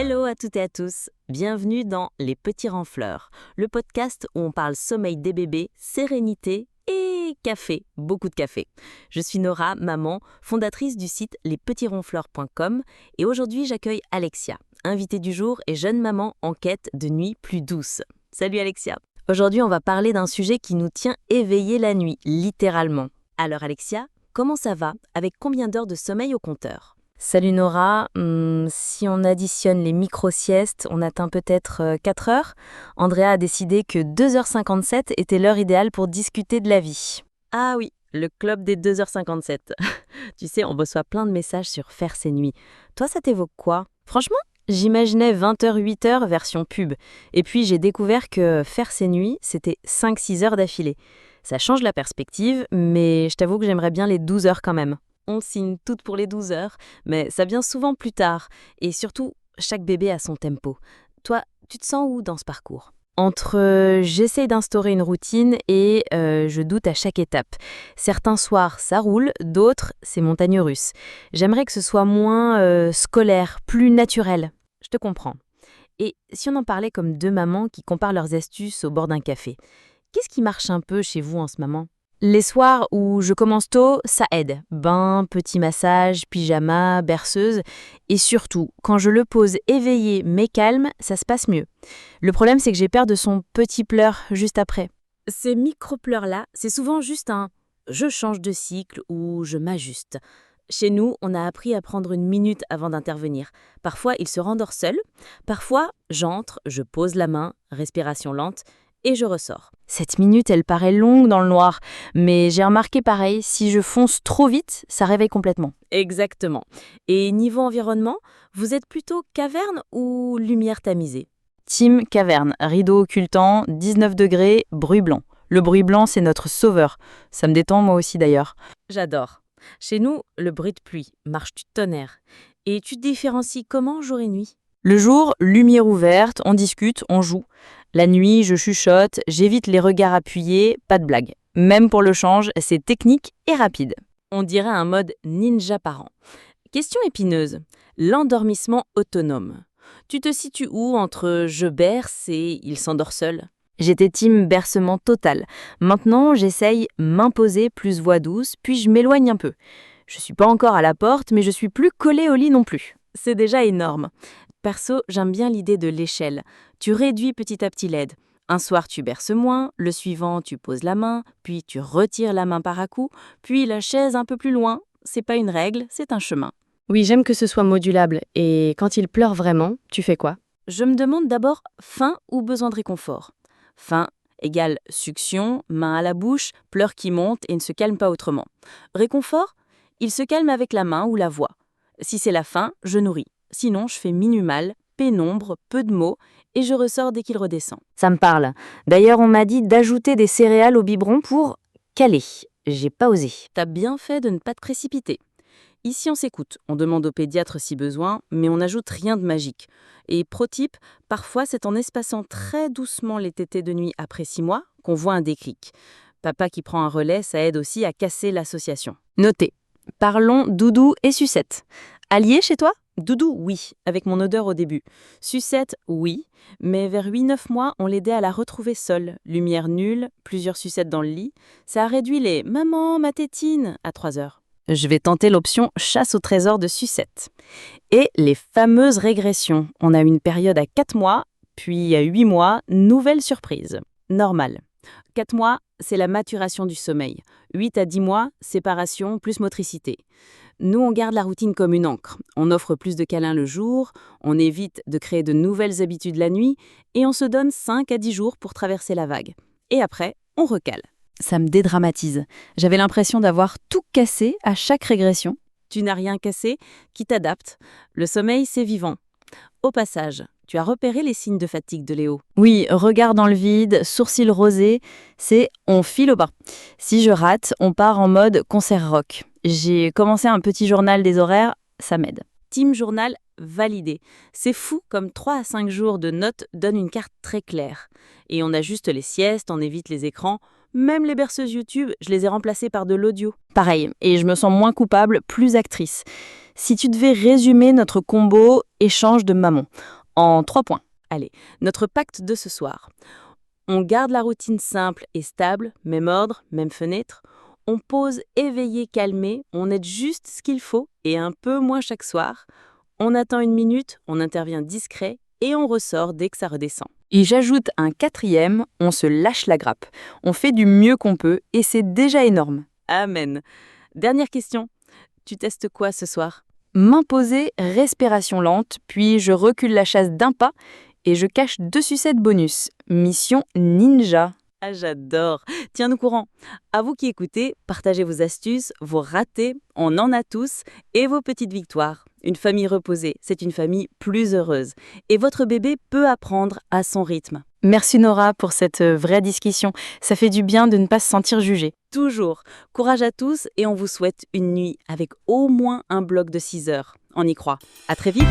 Hello à toutes et à tous, bienvenue dans Les Petits Renfleurs, le podcast où on parle sommeil des bébés, sérénité et café, beaucoup de café. Je suis Nora, maman, fondatrice du site lespetitsronfleurs.com et aujourd'hui j'accueille Alexia, invitée du jour et jeune maman en quête de nuit plus douce. Salut Alexia. Aujourd'hui on va parler d'un sujet qui nous tient éveillés la nuit, littéralement. Alors Alexia, comment ça va? Avec combien d'heures de sommeil au compteur? Salut Nora, si on additionne les micro-siestes, on atteint peut-être 4 heures. Andrea a décidé que 2h57 était l'heure idéale pour discuter de la vie. Ah oui, le club des 2h57. Tu sais, on reçoit plein de messages sur faire ses nuits. Toi, ça t'évoque quoi? Franchement, j'imaginais 20h, 8h version pub. Et puis j'ai découvert que faire ses nuits, c'était 5-6 heures d'affilée. Ça change la perspective, mais je t'avoue que j'aimerais bien les 12 heures quand même. On signe toutes pour les 12 heures, mais ça vient souvent plus tard. Et surtout, chaque bébé a son tempo. Toi, tu te sens où dans ce parcours? Entre j'essaye d'instaurer une routine et je doute à chaque étape. Certains soirs, ça roule, d'autres, c'est montagne russe. J'aimerais que ce soit moins scolaire, plus naturel. Je te comprends. Et si on en parlait comme deux mamans qui comparent leurs astuces au bord d'un café, qu'est-ce qui marche un peu chez vous en ce moment? Les soirs où je commence tôt, ça aide. Bain, petit massage, pyjama, berceuse. Et surtout, quand je le pose éveillé mais calme, ça se passe mieux. Le problème, c'est que j'ai peur de son petit pleur juste après. Ces micro-pleurs-là, c'est souvent juste un « je change de cycle » ou « je m'ajuste ». Chez nous, on a appris à prendre une minute avant d'intervenir. Parfois, il se rendort seul. Parfois, j'entre, je pose la main, respiration lente, et je ressors. Cette minute, elle paraît longue dans le noir, mais j'ai remarqué pareil, si je fonce trop vite, ça réveille complètement. Exactement. Et niveau environnement, vous êtes plutôt caverne ou lumière tamisée? Team caverne, rideau occultant, 19 degrés, bruit blanc. Le bruit blanc, c'est notre sauveur. Ça me détend moi aussi d'ailleurs. J'adore. Chez nous, le bruit de pluie, marche du tonnerre. Et tu te différencies comment jour et nuit? Le jour, lumière ouverte, on discute, on joue. La nuit, je chuchote, j'évite les regards appuyés, pas de blague. Même pour le change, c'est technique et rapide. On dirait un mode ninja parent. Question épineuse, l'endormissement autonome. Tu te situes où entre je berce et il s'endort seul? J'étais team bercement total. Maintenant, j'essaye m'imposer plus voix douce, puis je m'éloigne un peu. Je suis pas encore à la porte, mais je suis plus collée au lit non plus. C'est déjà énorme. Perso, j'aime bien l'idée de l'échelle. Tu réduis petit à petit l'aide. Un soir, tu berces moins, le suivant, tu poses la main, puis tu retires la main par à-coup, puis la chaise un peu plus loin. C'est pas une règle, c'est un chemin. Oui, j'aime que ce soit modulable. Et quand il pleure vraiment, tu fais quoi? Je me demande d'abord faim ou besoin de réconfort. Faim égale succion, main à la bouche, pleurs qui montent et ne se calment pas autrement. Réconfort, il se calme avec la main ou la voix. Si c'est la faim, je nourris. Sinon, je fais minimal, pénombre, peu de mots, et je ressors dès qu'il redescend. Ça me parle. D'ailleurs, on m'a dit d'ajouter des céréales au biberon pour caler. J'ai pas osé. T'as bien fait de ne pas te précipiter. Ici, on s'écoute, on demande au pédiatre si besoin, mais on n'ajoute rien de magique. Et pro-type, parfois c'est en espaçant très doucement les tétés de nuit après 6 mois qu'on voit un déclic. Papa qui prend un relais, ça aide aussi à casser l'association. Notez. Parlons doudou et sucette. Alliés chez toi? Doudou, oui, avec mon odeur au début. Sucette, oui, mais vers 8-9 mois, on l'aidait à la retrouver seule. Lumière nulle, plusieurs sucettes dans le lit. Ça a réduit les « maman, ma tétine » à 3 heures. Je vais tenter l'option chasse au trésor de sucette. Et les fameuses régressions. On a une période à 4 mois, puis à 8 mois, nouvelle surprise. Normal. 4 mois, c'est la maturation du sommeil. 8 à 10 mois, séparation plus motricité. Nous, on garde la routine comme une encre. On offre plus de câlins le jour, on évite de créer de nouvelles habitudes la nuit, et on se donne 5 à 10 jours pour traverser la vague. Et après, on recale. Ça me dédramatise. J'avais l'impression d'avoir tout cassé à chaque régression. Tu n'as rien cassé, qui t'adapte. Le sommeil, c'est vivant. Au passage, tu as repéré les signes de fatigue de Léo? Oui, regard dans le vide, sourcils rosés, c'est on file au bain. Si je rate, on part en mode concert rock. J'ai commencé un petit journal des horaires, ça m'aide. Team Journal validé. C'est fou comme 3 à 5 jours de notes donnent une carte très claire. Et on ajuste les siestes, on évite les écrans. Même les berceuses YouTube, je les ai remplacées par de l'audio. Pareil, et je me sens moins coupable, plus actrice. Si tu devais résumer notre combo échange de maman, En 3 points. Allez, notre pacte de ce soir. On garde la routine simple et stable, même ordre, même fenêtre. On pose éveillé, calmé, on aide juste ce qu'il faut et un peu moins chaque soir. On attend 1 minute, on intervient discret et on ressort dès que ça redescend. Et j'ajoute un 4e, on se lâche la grappe. On fait du mieux qu'on peut et c'est déjà énorme. Amen. Dernière question. Tu testes quoi ce soir? Main posée, respiration lente, puis je recule la chasse d'1 pas et je cache 2 sucettes bonus. Mission ninja. Ah, j'adore. Tiens-nous courant. À vous qui écoutez, partagez vos astuces, vos ratés, on en a tous, et vos petites victoires. Une famille reposée, c'est une famille plus heureuse. Et votre bébé peut apprendre à son rythme. Merci Nora pour cette vraie discussion. Ça fait du bien de ne pas se sentir jugé. Toujours. Courage à tous et on vous souhaite une nuit avec au moins un bloc de 6 heures. On y croit. À très vite.